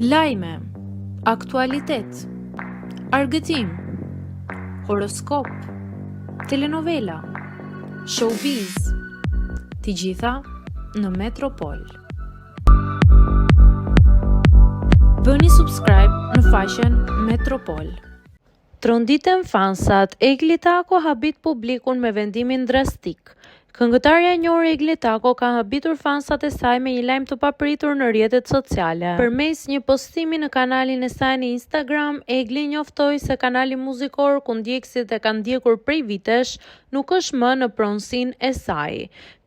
Lajme, aktualitet, argëtim, horoskop, telenovela, showbiz, të gjitha në Metropol. Bëni subscribe në faqen Metropol. Tronditen fansat, Egli Tako habit publikun me vendimin drastik. Këngëtarja e njohur Egli Tako ka habitur fansat e saj me një lajm të papritur në rrjetet sociale. Përmes një postimi në kanalin e saj në Instagram, Egli njoftoi se kanali muzikor ku ndjekësit e kanë ndjekur prej vitesh nuk është më në pronësinë e saj.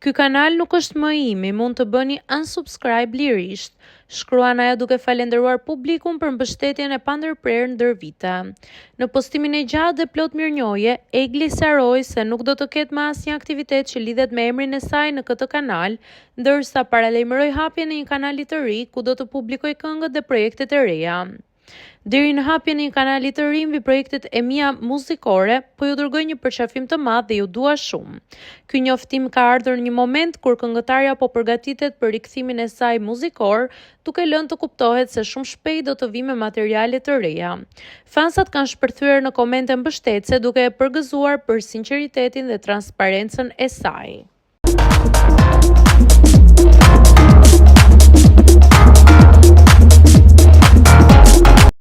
Ky kanal nuk është më imi, mund të bëni unsubscribe lirisht, shkruan ajo duke falendëruar publikun për mbështetjen e pandërprerë ndër vite. Në postimin e gjatë dhe plot mirënjohje, Egli sqaroi se nuk do të ketë më asnjë aktivitet që lidhet me emrin e saj në këtë kanal, ndërsa paralajmëroi hapjen e një kanali të ri ku do të publikojë këngët dhe projektet e reja. Deri në hapjen e një kanali të ri mbi projektet e mia muzikore, po ju dërgoj një përqafim të madh dhe ju dua shumë. Ky njoftim ka ardhur në një moment kur këngëtarja po përgatitet për rikthimin e saj muzikor, duke lënë të kuptohet se shumë shpejt do të vijë me materiale të reja. Fansat kanë shpërthyer në komente mbështetëse duke e përgëzuar për sinqeritetin dhe transparencën e saj.